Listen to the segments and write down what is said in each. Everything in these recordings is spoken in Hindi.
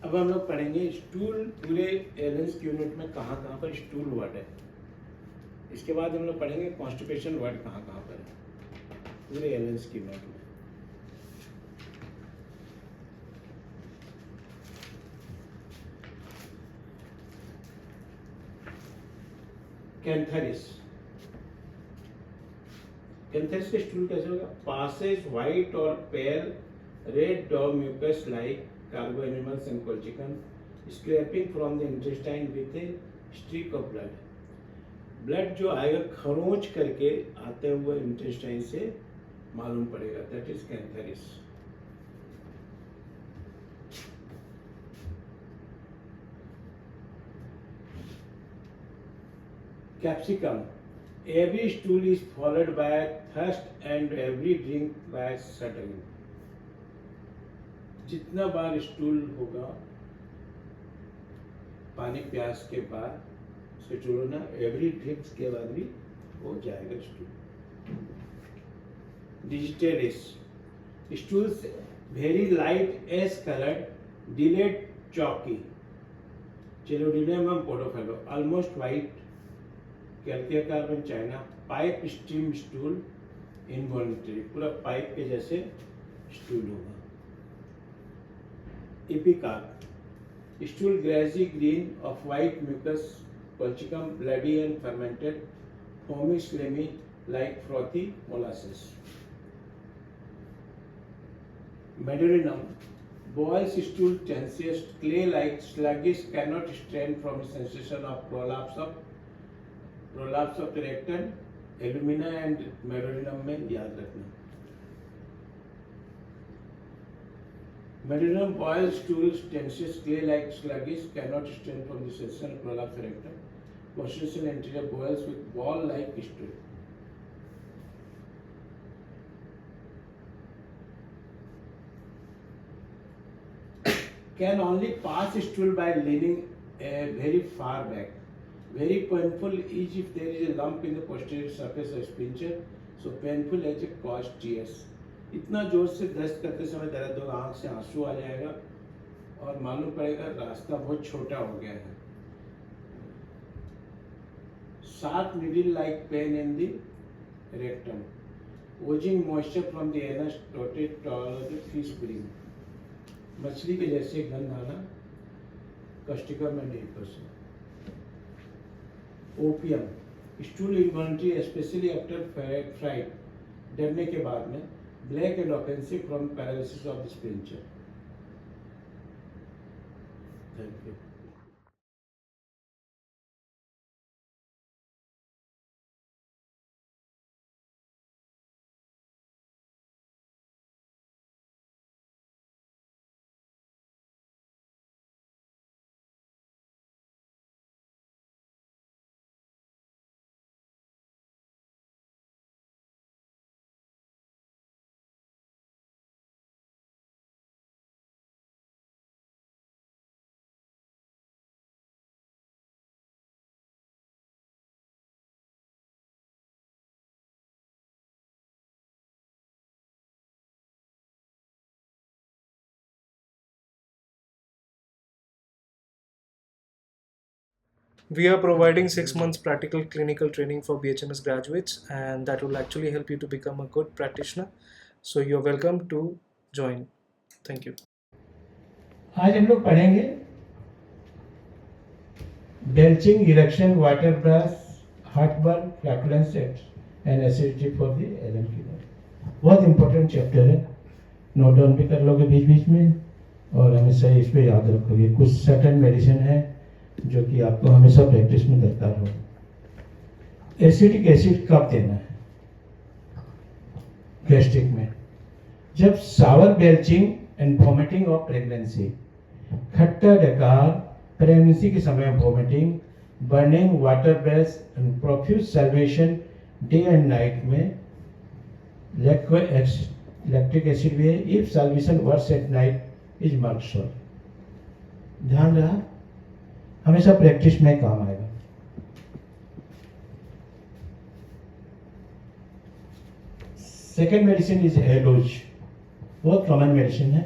अब हम लोग पढ़ेंगे स्टूल पूरे एलेंस यूनिट में कहाँ कहाँ पर स्टूल वर्ड है। इसके बाद हम लोग पढ़ेंगे कॉन्स्टिपेशन वर्ड कहाँ कहाँ पर है पूरे एलेंस यूनिट में। कैंथरिस, कैंथरिस का स्टूल कैसे होगा? पासेज व्हाइट और pale red dog mucus like cargo animals and Colchicum scraping from the intestine with a streak of blood. Blood जो आएगा खरोंच करके आते हुए इंटेस्टाइन से मालूम पड़ेगा, that is cantharis. Capsicum, every stool is followed by thirst and every drink by shuddering। जितना बार स्टूल होगा पानी प्यास के बाद स्टूल होना, एवरी ड्रिंक्स के बाद भी हो जाएगा stool. Digitalis, stools very light ash coloured delayed chalky Chelidonium Podophyllum almost white calcium carbon china pipe stem stool involuntary, पूरा पाइप के जैसे स्टूल होगा। Ipecac, stool grassy green of white mucus Colchicum bloody and fermented foamy slimy like frothy molasses. Medorrhinum, boils stool tenses clay like sluggish cannot strain from sensation of prolapse of the rectum। Alumina and medorrhinum में याद रखना। Medorrhinum boils stools tenses clay like sluggish cannot strain from the sensation of prolapse of the rectum। Posterior anterior boils with ball like stool। Can only pass stool by leaning very far back। Very painful is if there is a lump in the posterior surface of sphincter, so painful as it cause tears। इतना जोर से दस्त करते समय दर्द होगा, आंख से आंसू आ जाएगा और मालूम पड़ेगा रास्ता बहुत छोटा हो गया है। Sharp needle like pain in the rectum। Oozing moisture from the anus toted toward the fish brim। मछली के जैसे गंध आना Causticum and depression. Opium, stool involuntary especially after fright, डरने के बाद में black and offensive from paralysis of the sphincter. Thank you. We are providing 6 months practical clinical training for BHMS graduates, and that will actually help you to become a good practitioner. So you're welcome to join. Thank you. आज हम लोग पढ़ेंगे belching, eructation, water brash, heartburn, flatulence and acidity for the Allen fever. बहुत इंपॉर्टेंट चैप्टर है, नोट डाउन भी कर लोगे बीच बीच में और हमेशा इस पे याद रखोगे। कुछ सर्टेन मेडिसिन है जो कि आपको हमेशा प्रैक्टिस में दरकार हो। एसिटिक एसिड कब देना है? गैस्ट्रिक में, जब sour belching and vomiting of pregnancy, खट्टा डकार प्रेगनेंसी के समय vomiting, burning, water brash and profuse salivation day and night में लैक्टिक एसिड भी है। If salivation worse at night is Merc sol. ध्यान रहा, हमेशा प्रैक्टिस में काम आएगा। सेकेंड मेडिसिन इज हेलोज, बहुत कॉमन मेडिसिन है।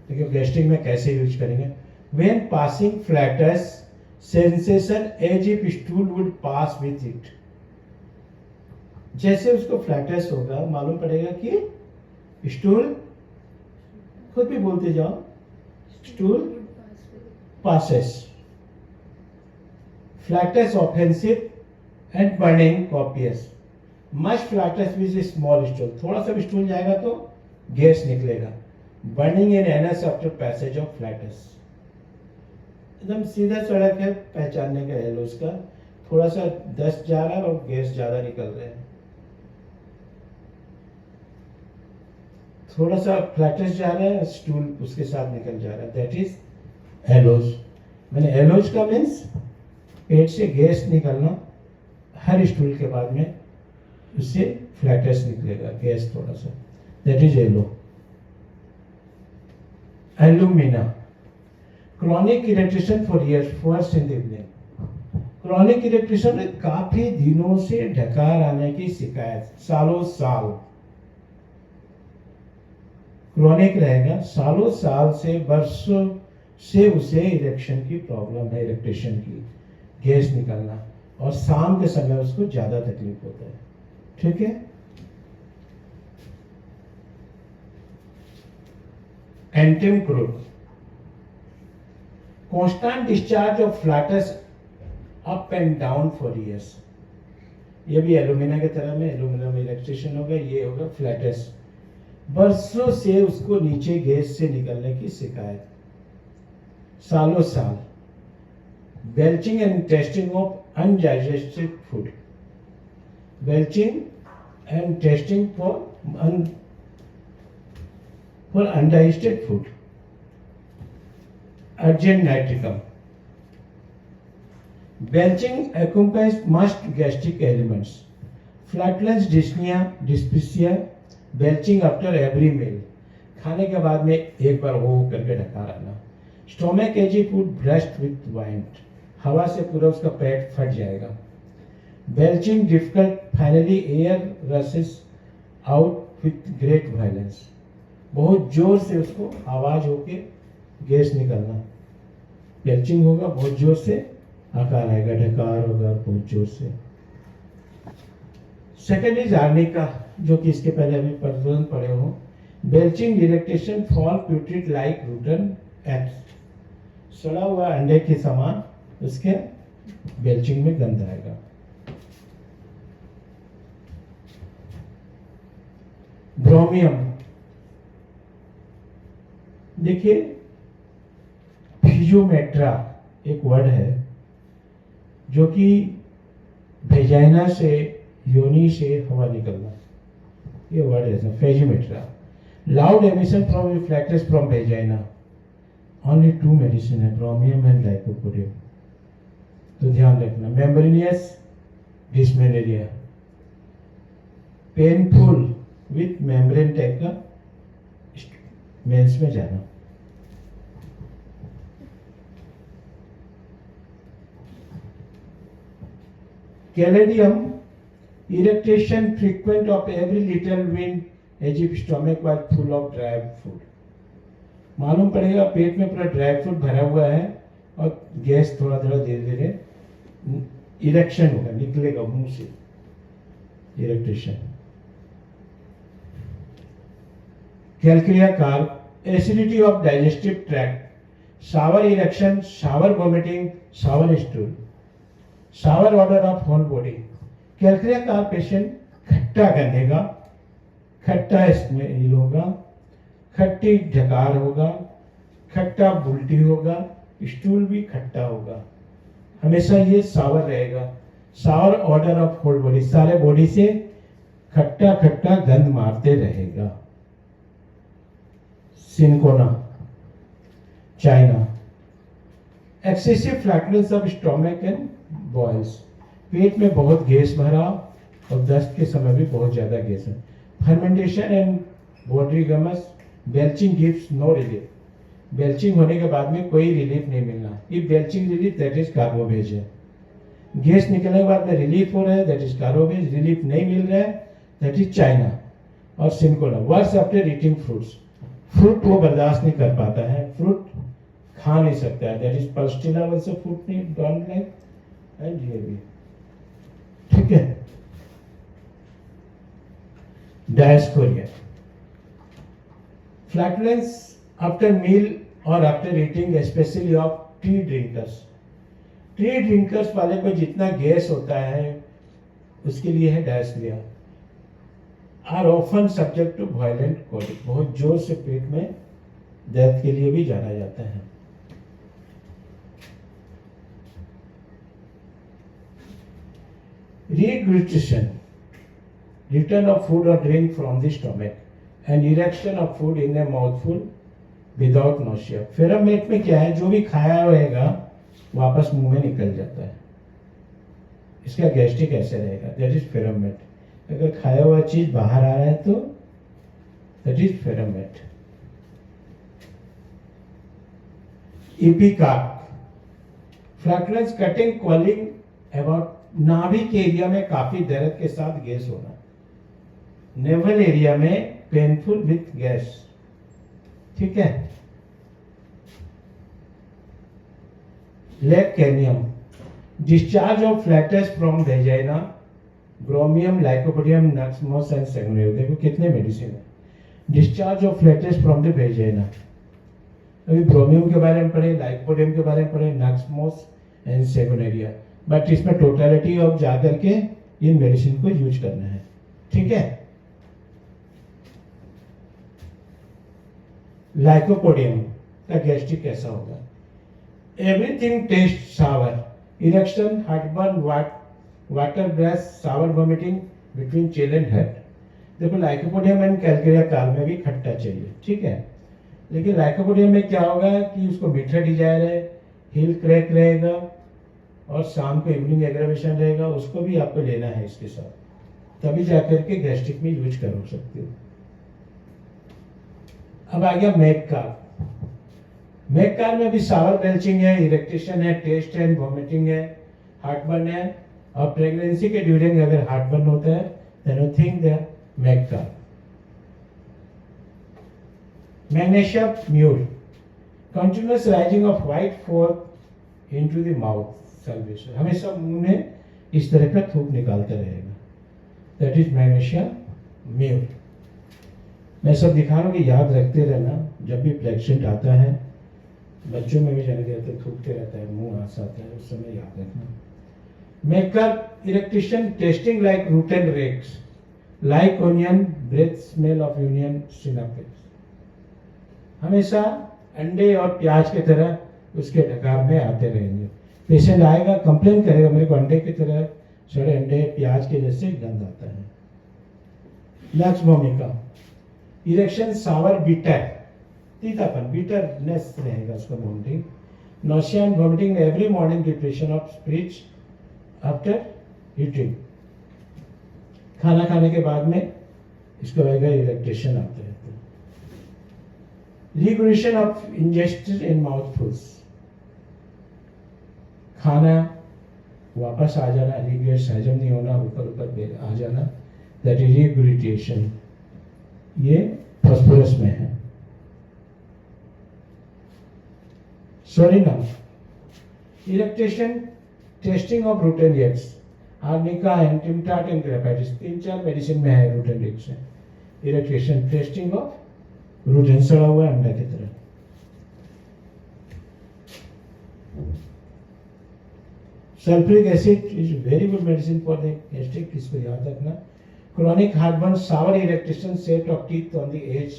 देखिए गैस्ट्रिक में कैसे यूज करेंगे. When passing flatus sensation as if stool would pass with it. जैसे उसको फ्लैटस होगा मालूम पड़ेगा कि स्टूल, खुद भी बोलते जाओ, stool passes. Flatus offensive and burning copious. Much flatus with a small stool. थोड़ा सा भी स्टूल जाएगा तो गैस निकलेगा. Burning in anus after passage of flatus. एकदम सीधा सड़क है, पहचानने का है उसका. थोड़ा सा दस्त जा रहा है और गैस ज्यादा निकल रहे हैं. थोड़ा सा फ्लैटस जा रहा है, स्टूल उसके साथ निकल जा रहा है. That is Aloes. मैंने एलोज का मीन्स पेट से गैस निकलना, हर स्टूल के बाद में उससे फ्लैटस निकलेगा, गैस थोड़ा सा. That is aloe. Alumina. Chronic irritation for years, first in the evening. Chronic irritation में काफी दिनों से ढकार आने की शिकायत, सालों साल क्रॉनिक रहेगा, सालों साल से वर्षों से उसे इरेक्शन की प्रॉब्लम है, इरेक्टेशन की, गैस निकलना, और शाम के समय उसको ज्यादा तकलीफ होता है. ठीक है. Antim crud. Constant discharge of flatus up and down for years. ये भी एलुमिना की तरह में, एलुमिना में इरेक्टेशन होगा, ये होगा फ्लैटस. वर्षों से उसको नीचे गैस से निकलने की शिकायत, सालों साल. Belching and tasting of undigested food. Belching and tasting for undigested food. Argentum nitricum. Belching accompanies must gastric elements. Flatulence, dyspnea, dyspepsia. Belching after every meal. खाने के बाद में एक बार वो करके ढकार आना. Stomach as if would burst with wind. हवा से पूरा उसका पेट फट जाएगा. Belching difficult, finally air rushes out with great violence. बहुत जोर से उसको आवाज होके गैस निकलना. बेल्चिंग होगा, बहुत जोर से आकार आएगा, ढकार होगा बहुत जोर से. सेकेंड इज आर्निका, जो कि इसके पहले अभी तुरंत पढ़े हो. Belching eructation foul putrid like rotten eggs. सड़ा हुआ अंडे के समान उसके बेल्चिंग में गंध आएगा. ब्रोमियम. देखिए फिजियोमेट्रा एक वर्ड है जो कि वेजाइना से, योनि से हवा निकलना, ये वर्ड है Physometra. Loud emission from reflectors from vagina. Only 2 medicine है, ब्रोमियम एंड लाइकोपोडियम, तो ध्यान रखना. Membranous dysmenorrhoea, painful with membrane type का मेंस में जाना. Caladium. Irritation frequent of every little wind as if stomach was full of dry food. मालूम पड़ेगा पेट में पूरा ड्राई फ्रूट भरा हुआ है और गैस थोड़ा थोड़ा धीरे धीरे इरेक्शन होगा, निकलेगा मुंह से, eructation. Calcarea carb. Acidity of digestive tract. Sour eructation, sour vomiting, sour stool, sour odour of whole body. Calcarea का पेशेंट खट्टा गंधेगा, खट्टा स्मेल होगा, खट्टी ढकार होगा, खट्टा उल्टी होगा, स्टूल भी खट्टा होगा. हमेशा ये सावर रहेगा. Sour odour of whole body, सारे बॉडी से खट्टा खट्टा गंध मारते रहेगा. Cinchona, China. Excessive flatulence of stomach and bowels. पेट में बहुत गैस भरा और दस्त के समय भी बहुत ज्यादा गैस है. Fermentation and body gums. Belching gives no relief. Belching होने के बाद में कोई रिलीफ नहीं मिलना. If belching relief that is Carbo veg है. गैस निकलने के बाद में रिलीफ हो रहा है दैट इज कार्बोवेज. रिलीफ नहीं मिल रहा है दैट इज चाइना और cinchona. Worse after eating fruits. Fruit वो बर्दाश्त नहीं कर पाता है, फ्रूट खा नहीं सकता है, that is pulsatilla also fruit नहीं डोंट लाइक, एंड ये भी, ठीक है। डायस्कोरिया, फ्लैटुलेंस आफ्टर मील और after eating, especially of tea drinkers. Tea drinkers वाले को जितना गैस होता है उसके लिए है dioscorea. Are often subject to violent colic, बहुत जोर से पेट में दर्द के लिए भी जाना जाता है। Regurgitation, return of food or drink from the stomach, and erection of food in a mouthful without nausea. फेरामेट में क्या है, जो भी खाया रहेगा वापस मुंह में निकल जाता है, इसका गैस्ट्रिक ऐसे रहेगा, दैट इज फेरामेट। अगर खाया हुआ चीज बाहर आ रहा है तो that is Ferrum met. Ipecac, flatulence, cutting, coiling about, नाभि के एरिया में काफी दर्द के साथ गैस होना, नेवल एरिया में पेनफुल विथ गैस, ठीक है। Lac caninum, discharge of flatus from vagina, Bromium, Lycopodium, Nux mos and Sanguinaria. देखो कितने मेडिसिन है। Discharge of flatus from the vagina, अभी ब्रोमियम के बारे में पढ़े, लाइकोपोडियम के बारे में पढ़े, नक्समोस एंड सेगुनेरिया, बट इसमें टोटलिटी ऑफ जाकर के इन मेडिसिन को यूज करना है, ठीक है। लाइकोपोडियम का गैस्ट्रिक कैसा होगा, everything taste sour, eructation, heartburn, water breath, sour vomiting between chill and heat. देखो लाइकोपोडियम एंड कैलकेरिया काल में भी खट्टा चाहिए, ठीक है, लेकिन लाइकोपोडियम में क्या होगा कि उसको मीठा डिजायर है, हिल क्रैक रहेगा और शाम को इवनिंग एग्रावेशन रहेगा, उसको भी आपको लेना है इसके साथ, तभी जाकर के गैस्ट्रिक में यूज कर सकते हो। अब आ गया मैककार। मैककार में भी सावर बेल्चिंग है, इरेक्टेशन है, टेस्ट एंड वॉमिटिंग है, हार्टबर्न है, और प्रेगनेंसी के ड्यूरिंग अगर हार्टबर्न होता है then you think the Mag carb. Magnesium mur, continuous rising of white froth into the mouth, salivation, हमेशा मुंह में इस तरह का थूक निकालता रहेगा, दैट इज मैग्नेशियम म्यूट। मैं सब दिखा रहा हूँ कि याद रखते रहना, जब भी प्लेक्सेंट आता है, बच्चों में भी जाने देते थूकते रहता है, मुंह आस आता है, उस समय याद रखना। Makeup, eructation, tasting like rotten eggs, like onion, breath smell of onion, Sinapis, हमेशा अंडे और प्याज की तरह उसके ढकार में आते रहेंगे। पेशेंट आएगा कंप्लेन करेगा मेरे को अंडे की तरह सड़े अंडे प्याज के जैसे गंध आता है। लक्स भूमिका, इरेक्शन, सावर, बीटर, तीतापन, बीटरनेस रहेगा उसका vomiting, nausea and vomiting every morning, depression of speech after eating, खाना खाने के बाद में इसको रहेगा इरेक्टेशन आते रहते हैं। रिगुलेशन ऑफ इंजेस्टेड इन माउथफुल्स, खाना वापस आ जाना, रिगेट्स हजम नहीं होना, ऊपर ऊपर आ जाना, दैट इज रिगुलेटेशन, ये फॉस्फोरस में है। Psorinum, eructation, tasting of rotten eggs, Arnica and Ant tart and Graphites, 3-4 medicine में है रूट एंड एग्स है। Eructation, tasting of rotten, सड़ा हुआ अंडा की तरह। Sulphuric acid is very good medicine for the gastric, इसको याद रखना। Chronic heartburn, sour eructation, set of teeth on the edge,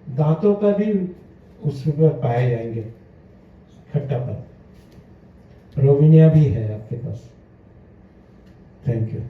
दांतों पर भी उस पर पाए जाएंगे खट्टापन। रोविनिया भी है आपके पास। Thank you.